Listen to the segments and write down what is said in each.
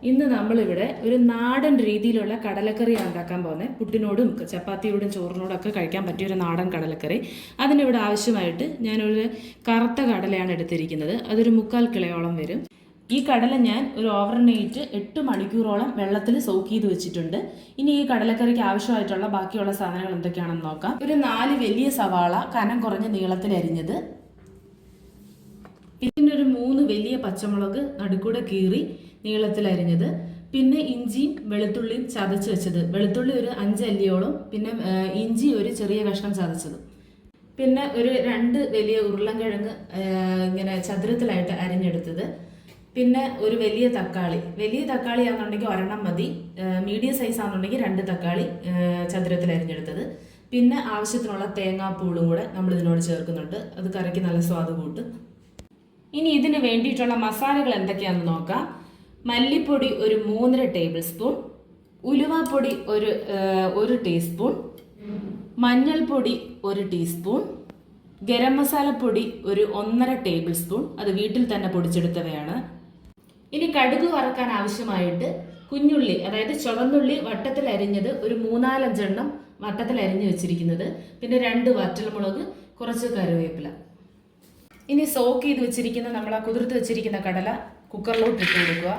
ഇന്ന് നമ്മളിവിടെ ഒരു നാടൻ രീതിയിലുള്ള കടലക്കറി ഉണ്ടാക്കാൻ പോകുന്നത്. പുട്ടിനോടും ചപ്പാത്തിയോടും ചോറിനോടും ഒക്കെ കഴിക്കാൻ പറ്റിയ ഒരു നാടൻ കടലക്കറി. അതിനിവിടെ ആവശ്യമായിട്ട് ഞാനൊരു കറുത്ത കടലയാണ് എടുത്തിരിക്കുന്നത്. അതൊരു 3/4 കിലോയോളം വരും. ഈ കടല ഞാൻ ഒരു ഓവർനൈറ്റ് 8 മണിക്കൂറോളം വെള്ളത്തിൽ സോക്ക് ചെയ്ത് വെച്ചിട്ടുണ്ട്. ഇനി ഈ കടലക്കറിക്ക് ആവശ്യമായിട്ടുള്ള ബാക്കിയുള്ള സാധനങ്ങൾ എന്തൊക്കെയാണെന്ന് നോക്കാം. ഒരു 4 വലിയ സവാള കനം കുറഞ്ഞ നീളത്തിൽ അരിഞ്ഞത്, പിന്നെ ഒരു 3 വലിയ പച്ചമുളക് നടുക്കൂടെ കീറി നീളത്തിൽ അരിഞ്ഞത്, പിന്നെ ഇഞ്ചിയും വെളുത്തുള്ളിയും ചതച്ച് വെച്ചത്. വെളുത്തുള്ളി ഒരു 5 അല്ലിയോളം, പിന്നെ ഇഞ്ചി ഒരു ചെറിയ കഷ്ണം ചതച്ചത്, പിന്നെ ഒരു 2 വലിയ ഉരുളൻകിഴങ്ങ് ഇങ്ങനെ ചതുരത്തിലായിട്ട് അരിഞ്ഞെടുത്തത്, പിന്നെ ഒരു വലിയ തക്കാളി. വലിയ തക്കാളി ആണെന്നുണ്ടെങ്കിൽ ഒരെണ്ണം മതി, മീഡിയം സൈസ് ആണെന്നുണ്ടെങ്കിൽ 2 തക്കാളി ചതുരത്തിൽ അരിഞ്ഞെടുത്തത്, പിന്നെ ആവശ്യത്തിനുള്ള തേങ്ങാപ്പൂളും കൂടെ നമ്മൾ ഇതിനോട് ചേർക്കുന്നുണ്ട്. അത് കറിക്ക് നല്ല സ്വാദ് കൂട്ടും. ഇനി ഇതിന് വേണ്ടിയിട്ടുള്ള മസാലകൾ എന്തൊക്കെയാണെന്ന് നോക്കാം. മല്ലിപ്പൊടി ഒരു 3.5 ടേബിൾ സ്പൂൺ, ഉലുവാപ്പൊടി ഒരു ടീസ്പൂൺ, മഞ്ഞൾപ്പൊടി 1 ടീസ്പൂൺ, ഗരം മസാലപ്പൊടി ഒരു 1.5 ടേബിൾ സ്പൂൺ, അത് വീട്ടിൽ തന്നെ പൊടിച്ചെടുത്തവയാണ്. ഇനി കടുക് വറക്കാൻ ആവശ്യമായിട്ട് കുഞ്ഞുള്ളി, അതായത് ചുവന്നുള്ളി വട്ടത്തിൽ അരിഞ്ഞത് ഒരു 3-4 എണ്ണം വട്ടത്തിൽ അരിഞ്ഞ് വെച്ചിരിക്കുന്നത്, പിന്നെ 2 വറ്റൽമുളക്, കുറച്ച് കറിവേപ്പില. ഇനി സോക്ക് ചെയ്ത് വെച്ചിരിക്കുന്ന നമ്മൾ ആ കുതിർത്ത് വെച്ചിരിക്കുന്ന കടല കുക്കറിലോട്ട് ഇട്ട് കൊടുക്കുക.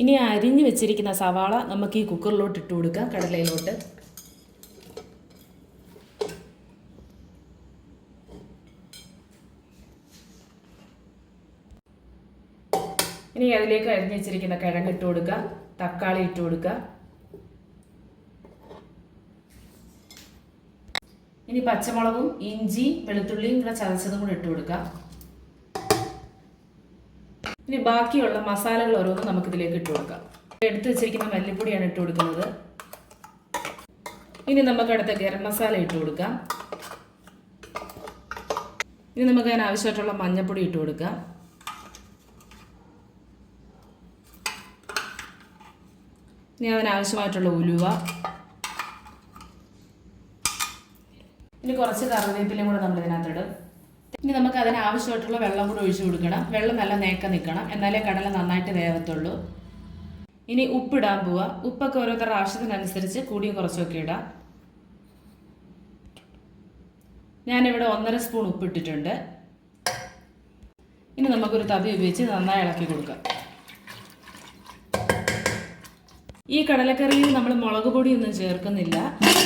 ഇനി അരിഞ്ഞു വെച്ചിരിക്കുന്ന സവാള നമുക്ക് ഈ കുക്കറിലോട്ട് ഇട്ട് കൊടുക്കാം, കടലയിലോട്ട്. ഇനി അതിലേക്ക് അരിഞ്ഞു വെച്ചിരിക്കുന്ന കിഴങ്ങ് ഇട്ട് കൊടുക്കുക, തക്കാളി ഇട്ട് കൊടുക്കുക. ഇനി പച്ചമുളകും ഇഞ്ചിയും വെളുത്തുള്ളിയും കൂടെ ചതച്ചതും കൂടെ ഇട്ട് കൊടുക്കാം. ഇനി ബാക്കിയുള്ള മസാലകൾ ഓരോന്നും നമുക്കിതിലേക്ക് ഇട്ട് കൊടുക്കാം. എടുത്തു വെച്ചിരിക്കുന്ന മല്ലിപ്പൊടിയാണ് ഇട്ട് കൊടുക്കുന്നത്. ഇനി നമുക്ക് അടുത്ത ഗരം മസാല ഇട്ട് കൊടുക്കാം. ഇനി നമുക്ക് അതിന് ആവശ്യമായിട്ടുള്ള മഞ്ഞൾപ്പൊടി ഇട്ട് കൊടുക്കാം. ഇനി അതിനാവശ്യമായിട്ടുള്ള ഉലുവ, ഇനി കുറച്ച് കറിവേപ്പിലയും കൂടെ നമ്മൾ ഇതിനകത്തിടും. ഇനി നമുക്ക് അതിനാവശ്യമായിട്ടുള്ള വെള്ളം കൂടെ ഒഴിച്ചു കൊടുക്കണം. വെള്ളം നല്ല നേക്ക നിൽക്കണം, എന്നാലേ കടല നന്നായിട്ട് വേവത്തുള്ളൂ. ഇനി ഉപ്പിടാൻ പോവുക. ഉപ്പൊക്കെ ഓരോരുത്തരുടെ ആവശ്യത്തിനനുസരിച്ച് കൂടിയും കുറച്ചൊക്കെ ഇടാം. ഞാനിവിടെ 1.5 സ്പൂൺ ഉപ്പിട്ടിട്ടുണ്ട്. ഇനി നമുക്കൊരു തവി ഉപയോഗിച്ച് നന്നായി ഇളക്കി കൊടുക്കാം. ഈ കടലക്കറിയിൽ നമ്മൾ മുളക് പൊടിയൊന്നും ചേർക്കുന്നില്ല,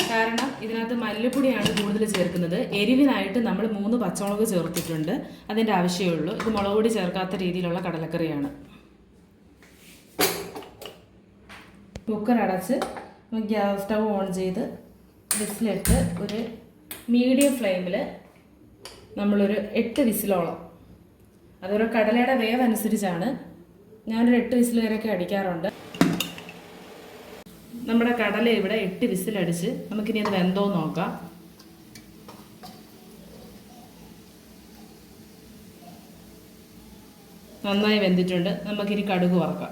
കാരണം ഇതിനകത്ത് മല്ലിപ്പൊടിയാണ് കൂടുതൽ ചേർക്കുന്നത്. എരിവിനായിട്ട് നമ്മൾ 3 പച്ചമുളക് ചേർത്തിട്ടുണ്ട്, അതിൻ്റെ ആവശ്യമേ ഉള്ളൂ. ഇത് മുളക് പൊടി ചേർക്കാത്ത രീതിയിലുള്ള കടലക്കറിയാണ്. കുക്കർ അടച്ച് ഗ്യാസ് സ്റ്റവ് ഓൺ ചെയ്ത് വിസിലിട്ട് ഒരു മീഡിയം ഫ്ലെയിമിൽ നമ്മളൊരു 8 വിസിലോളം, അതൊരു കടലയുടെ വേവ് അനുസരിച്ചാണ്, ഞാനൊരു 8 വിസിൽ വരെയൊക്കെ അടിക്കാറുണ്ട്. നമ്മുടെ കടല ഇവിടെ 8 വിസിലടിച്ച് നമുക്കിനി അത് വെന്തോ നോക്കാം. നന്നായി വെന്തിട്ടുണ്ട്. നമുക്കിനി കടുക് വറക്കാം.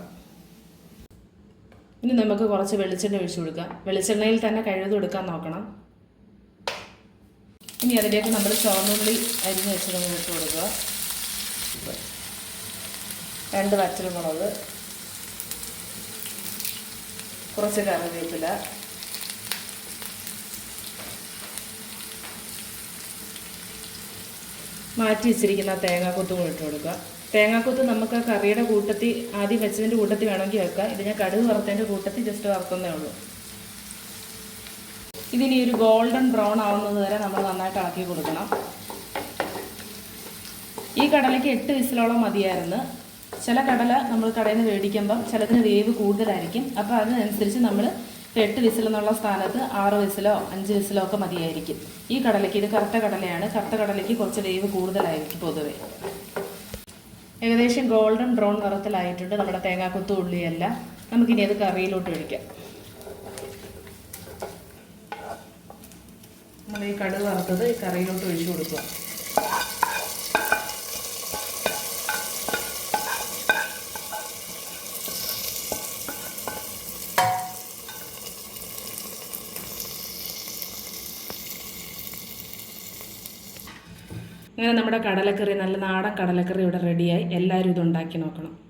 ഇനി നമുക്ക് കുറച്ച് വെളിച്ചെണ്ണ ഒഴിച്ചു കൊടുക്കാം. വെളിച്ചെണ്ണയിൽ തന്നെ കഴുകി കൊടുക്കാൻ നോക്കണം. ഇനി അതിലേക്ക് നമ്മൾ ചുവന്നുള്ളി അരിഞ്ഞ് വെച്ചത് ഇട്ട് കൊടുക്കുക. 2 വറ്റൽമുളക്, കുറച്ച് കറിവേപ്പില, മാറ്റി വെച്ചിരിക്കുന്ന തേങ്ങാക്കൊത്തും കൂടെ ഇട്ട് കൊടുക്കുക. തേങ്ങാക്കൊത്ത് നമുക്ക് കറിയുടെ കൂട്ടത്തിൽ ആദ്യം വെച്ചതിൻ്റെ കൂട്ടത്തിൽ വേണമെങ്കിൽ വെക്കാം. ഇത് ഞാൻ കടുക് വറുത്തതിൻ്റെ കൂട്ടത്തിൽ ജസ്റ്റ് വറുത്തതേ ഉള്ളൂ. ഇതിനി ഒരു ഗോൾഡൻ ബ്രൗൺ ആവുന്നത് വരെ നമ്മൾ നന്നായിട്ട് ഇളക്കി കൊടുക്കണം. ഈ കടലയ്ക്ക് 8 വിസിലോളം മതിയായിരുന്നു. ചില കടല നമ്മൾ കടയിൽ നിന്ന് മേടിക്കുമ്പം ചിലതിന് വേവ് കൂടുതലായിരിക്കും. അപ്പോൾ അതിനനുസരിച്ച് നമ്മൾ 8 വിസിലെന്നുള്ള സ്ഥാനത്ത് 6 വിസിലോ 5 വിസിലോ ഒക്കെ മതിയായിരിക്കും. ഈ കടലയ്ക്ക്, ഇത് കറുത്ത കടലയാണ്, കറുത്ത കടലയ്ക്ക് കുറച്ച് വേവ് കൂടുതലായിരിക്കും പൊതുവെ. ഏകദേശം ഗോൾഡൻ ബ്രൗൺ നിറത്തിലായിട്ടുണ്ട് നമ്മുടെ തേങ്ങാക്കൊത്തു ഉള്ളിയെല്ലാം. നമുക്കിനി അത് കറിയിലോട്ട് ഒഴിക്കാം. നമ്മൾ ഈ കടുക് വറുത്തത് ഈ കറിയിലോട്ട് ഒഴിച്ചു കൊടുക്കുക. അങ്ങനെ നമ്മുടെ കടലക്കറി, നല്ല നാടൻ കടലക്കറി ഇവിടെ റെഡിയായി. എല്ലാവരും ഇത് ഉണ്ടാക്കി നോക്കണം.